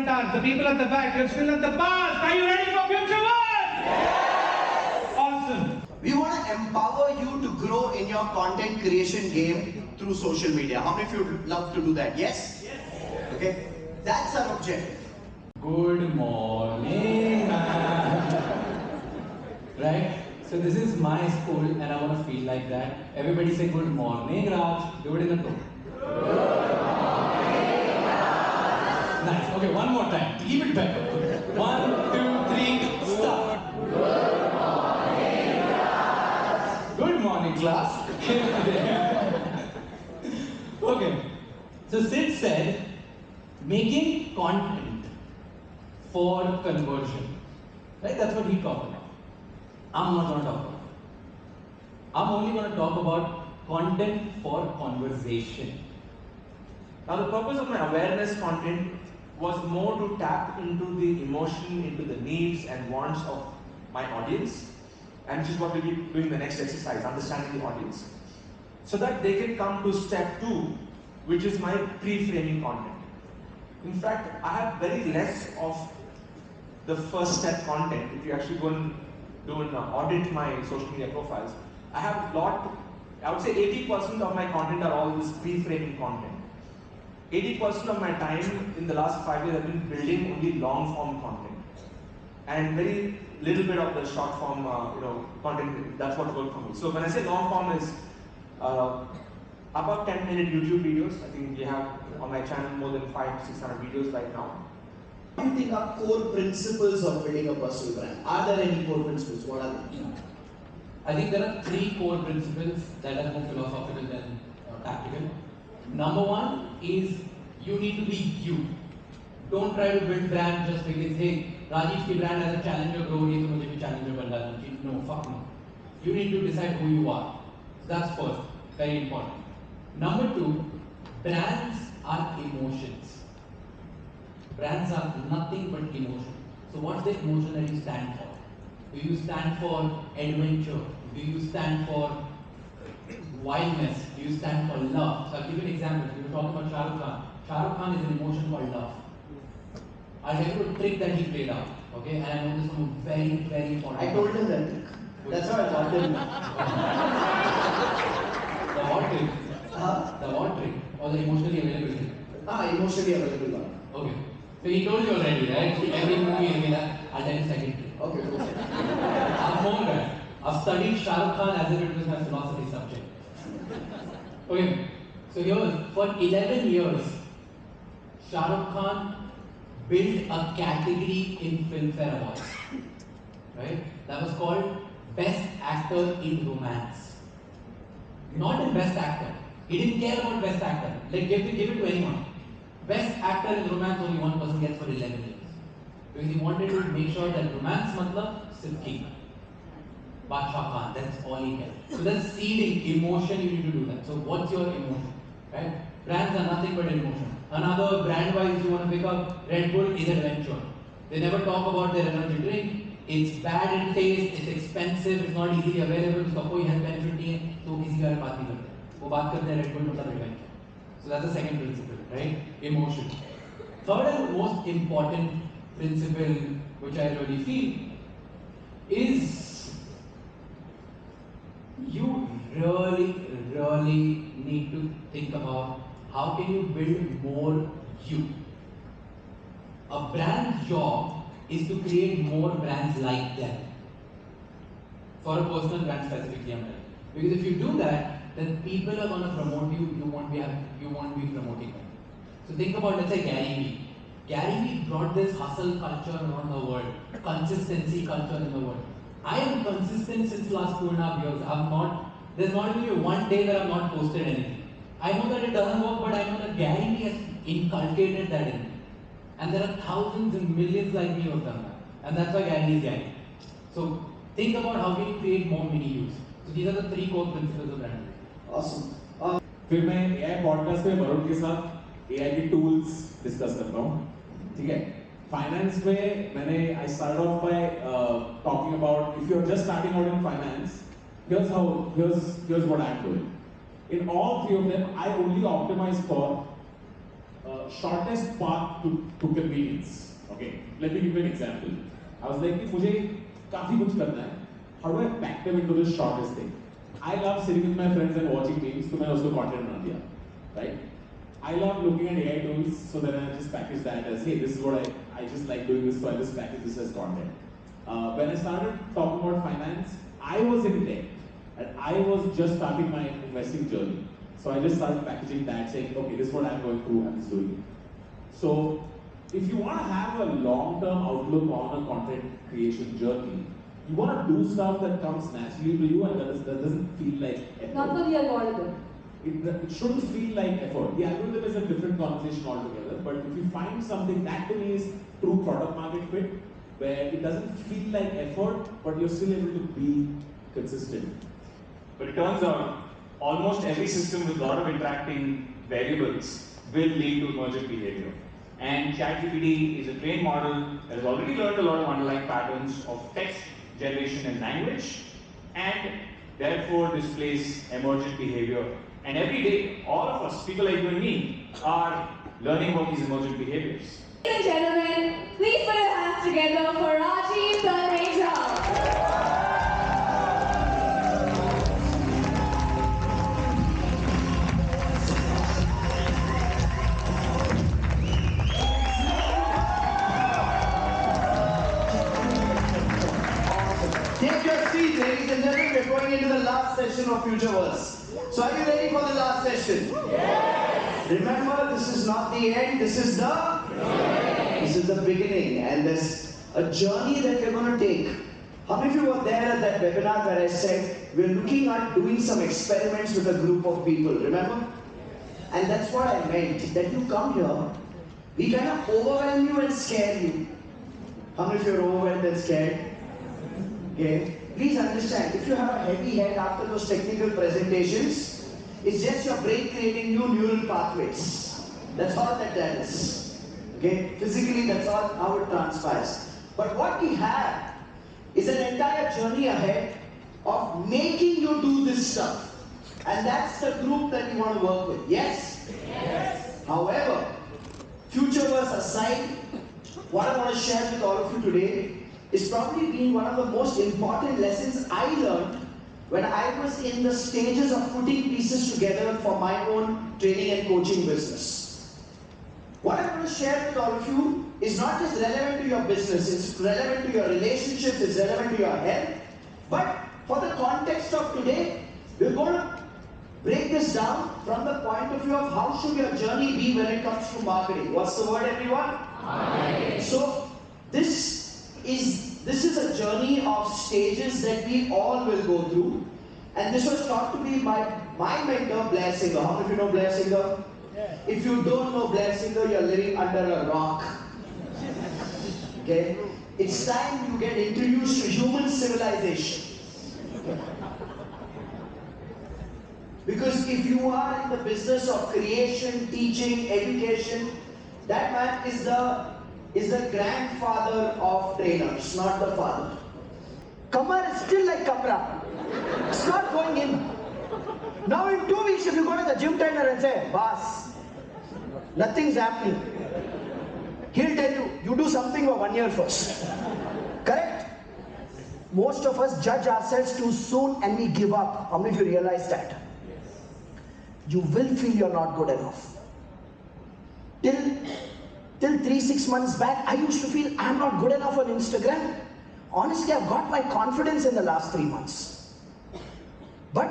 front dance, the people at the back, you're still at the past. Are you ready for Futureverse? Yes! Awesome. We want to empower you to grow in your content creation game through social media. How many of you would love to do that? Yes? Yes. Okay. That's our objective. Good morning, right? So this is my school and I want to feel like that. Everybody say good morning, Raj. Do it in a tone. Nice. Okay, one more time. Keep it better. 1, 2, 3, start. Good morning, class. Okay. So Sid said, making content for conversion. Right? That's what he talked about. I'm not going to talk about it. I'm only going to talk about content for conversation. Now the purpose of my awareness content was more to tap into the emotion, into the needs and wants of my audience, and which is what we'll be doing the next exercise, understanding the audience, so that they can come to step 2, which is my pre-framing content. In fact, I have very less of the first step content. If you actually go and do an audit my social media profiles, I have a lot, I would say 80% of my content are all this pre-framing content. 80% of my time in the last 5 years I've been building only long form content, and very little bit of the short form content. That's what worked for me. So when I say long form is about 10-minute YouTube videos. I think we have on my channel more than 500-600 videos right now. What do you think are core principles of building a personal brand? Are there any core principles? What are they? I think there are 3 core principles that are more philosophical than tactical. Number 1 is you need to be you. Don't try to build brand just because, hey, Rajesh ki brand as a challenger grow rahi to mujhe bhi challenger banna hai. No, fuck no. You need to decide who you are. So that's first, very important. Number 2, brands are emotions. Brands are nothing but emotion. So what's the emotion that you stand for? Do you stand for adventure? Do you stand for wildness? Do you stand for love? So I'll give you an example. We were talking about Shah Rukh Khan. Shah Rukh Khan is an emotion called love. I'll tell you a trick that he played out. Okay, and I know this from a very, very important. I told him that trick. That's how I got him. The what trick? The what trick? Or the emotionally available trick? Emotionally available one. Okay. So he told you already, right? Every movie will be that. I'll tell you second trick. Okay. I'm more guy. I've studied Shah Rukh Khan as if it was my philosophy subject. Okay. So here, for 11 years, Shah Rukh Khan built a category in Filmfare Awards. Right? That was called Best Actor in Romance. Not in Best Actor. He didn't care about Best Actor. Like, give it to anyone. Best Actor in Romance, only one person gets for 11 years. Because he wanted to make sure that romance matlab sirf king. Badshah Khan, that's all he cared. So that's seeding emotion, you need to do that. So what's your emotion? Right? Brands are nothing but emotion. Another brand wise you want to pick up, Red Bull is adventure. They never talk about their energy drink. It's bad in taste, it's expensive, it's not easily available, उसका कोई health benefit नहीं है, तो वो किसी के बारे में बात नहीं करते. वो बात करते हैं Red Bull मतलब adventure. So that's the second principle, right? Emotion. Third and most important principle, which I really feel, is you really need to think about how can you build more you. A brand's job is to create more brands like them. For a personal brand specifically, I'm telling. Because if you do that, then people are going to promote you, you won't be promoting them. So think about, let's say, Gary Vee. Gary Vee brought this hustle culture around the world, consistency culture in the world. I am consistent since last 2.5 years. There's not even one day that I've not posted anything. I know that it doesn't work, but I know that Gary Vee has inculcated that in me. And there are thousands and millions like me who have done that. And that's why Gary is Gary. So think about how can you create more mini use. So these are the 3 core principles of branding. Awesome. फिर मैं AI podcast में वरुण के साथ AI की tools discuss करता हूँ, ठीक है? फाइनेंस में मैंने I started off by talking about if you're just starting out in finance, here's what I'm doing. In all 3 of them, I only optimize for shortest path to convenience. Okay, let me give you an example. I was like, मुझे काफी कुछ करना है. How do I pack them into the shortest thing? I love sitting with my friends and watching memes, so मैंने उसको content बना दिया, right? I love looking at AI tools, so then I just package that as, hey, this is what I just like doing this, so I just package this as content. When I started talking about finance, I was in tech, and I was just starting my investing journey. So I just started packaging that, saying, okay, this is what I'm going through, I'm just doing it. So if you want to have a long-term outlook on a content creation journey, you want to do stuff that comes naturally to you and that doesn't feel like effort. Not for the algorithm. It shouldn't feel like effort. The algorithm is a different conversation altogether, but if you find something, that to me is true product market fit, where it doesn't feel like effort, but you're still able to be consistent. But it turns out, almost every system with a lot of interacting variables will lead to emergent behavior. And ChatGPT is a trained model that has already learned a lot of underlying patterns of text generation and language, and therefore displays emergent behavior. And every day, all of us, people like you and me, are learning about these emergent behaviors. Ladies and gentlemen, please put your hands together for Jaswanth Jas. Take your seat, ladies and gentlemen. We're going into the last session of Futureverse. So are you ready for the last session? Yes! Remember, this is not the end, this is the beginning. And there's a journey that we're going to take. How many of you were there at that webinar where I said, we're looking at doing some experiments with a group of people, remember? And that's what I meant, that you come here, we kind of overwhelm you and scare you. How many of you are overwhelmed and scared? Okay. Please understand, if you have a heavy head after those technical presentations, it's just your brain creating new neural pathways. That's all that is. Okay? Physically, that's all how it transpires. But what we have is an entire journey ahead of making you do this stuff. And that's the group that we want to work with. Yes? Yes. However, Futureverse aside, what I want to share with all of you today is probably been one of the most important lessons I learned when I was in the stages of putting pieces together for my own training and coaching business. What I'm going to share with all of you is not just relevant to your business, it's relevant to your relationships, it's relevant to your health, but for the context of today, we're going to break this down from the point of view of how should your journey be when it comes to marketing. What's the word, everyone? Marketing. So this is a journey of stages that we all will go through, and this was taught to me by my mentor Blair Singer. How many of you know Blair Singer? Yeah. If you don't know Blair Singer, you're living under a rock. Okay? It's time you get introduced to human civilization. Because if you are in the business of creation, teaching, education, that man is the grandfather of trainers, not the father. Kamar is still like Kamra. It's not going in. Now in 2 weeks, if you go to the gym trainer and say, boss, nothing's happening, he'll tell you, you do something for 1 year first. Correct? Most of us judge ourselves too soon and we give up. How many of you realize that? You will feel you're not good enough. Till 3-6 months back, I used to feel I'm not good enough on Instagram. Honestly, I've got my confidence in the last 3 months. But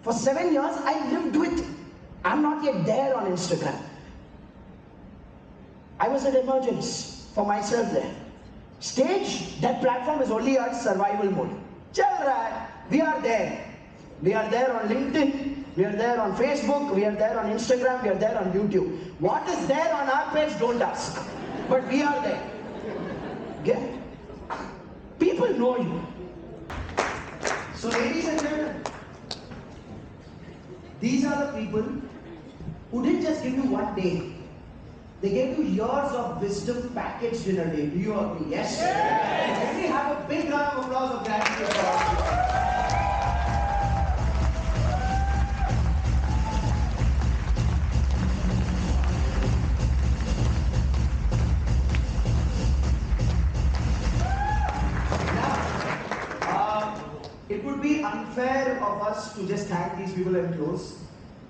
for 7 years, I lived with, I'm not yet there on Instagram. I was at Emergence for myself there. Stage, that platform is only at survival mode. Chal raha hai. We are there. We are there on LinkedIn. We are there on Facebook, we are there on Instagram, we are there on YouTube. What is there on our page, don't ask. But we are there. Okay? People know you. So ladies and gentlemen, these are the people who didn't just give you 1 day. They gave you years of wisdom packaged in a day. Do you agree? Yes? Can we have a big round of applause of gratitude for all of you? much to just thank these people and close,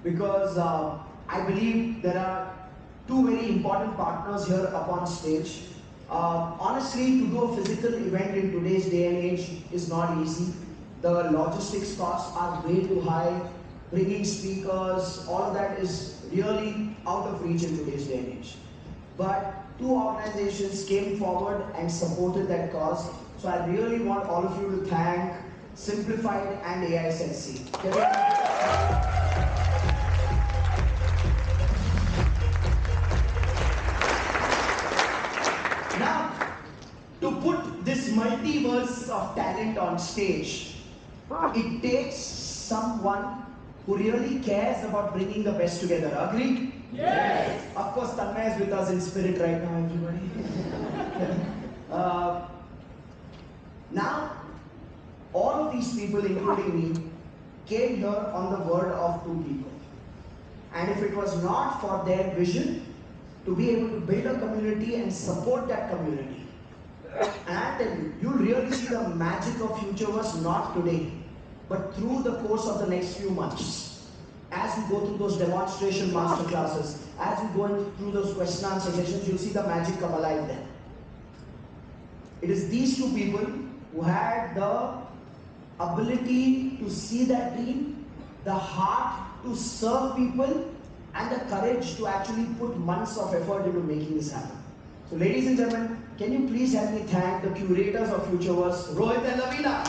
because I believe there are two very important partners here up on stage. Honestly, to do a physical event in today's day and age is not easy. The logistics costs are way too high. Bringing speakers, all of that is really out of reach in today's day and age. But two organizations came forward and supported that cause. So I really want all of you to thank Simplified and AISSC. Now, to put this multiverse of talent on stage, it takes someone who really cares about bringing the best together. Agree? Yes! Of course, Tanmay is with us in spirit right now, everybody. Now, all of these people, including me, came here on the word of two people. And if it was not for their vision to be able to build a community and support that community, and I tell you, you'll really see the magic of Futureverse not today, but through the course of the next few months. As we go through those demonstration masterclasses, as we go through those question and answer sessions, you'll see the magic come alive there. It is these two people who had the ability to see that dream, the heart to serve people, and the courage to actually put months of effort into making this happen. So ladies and gentlemen, can you please help me thank the curators of Futureverse, Rohit and Lavina.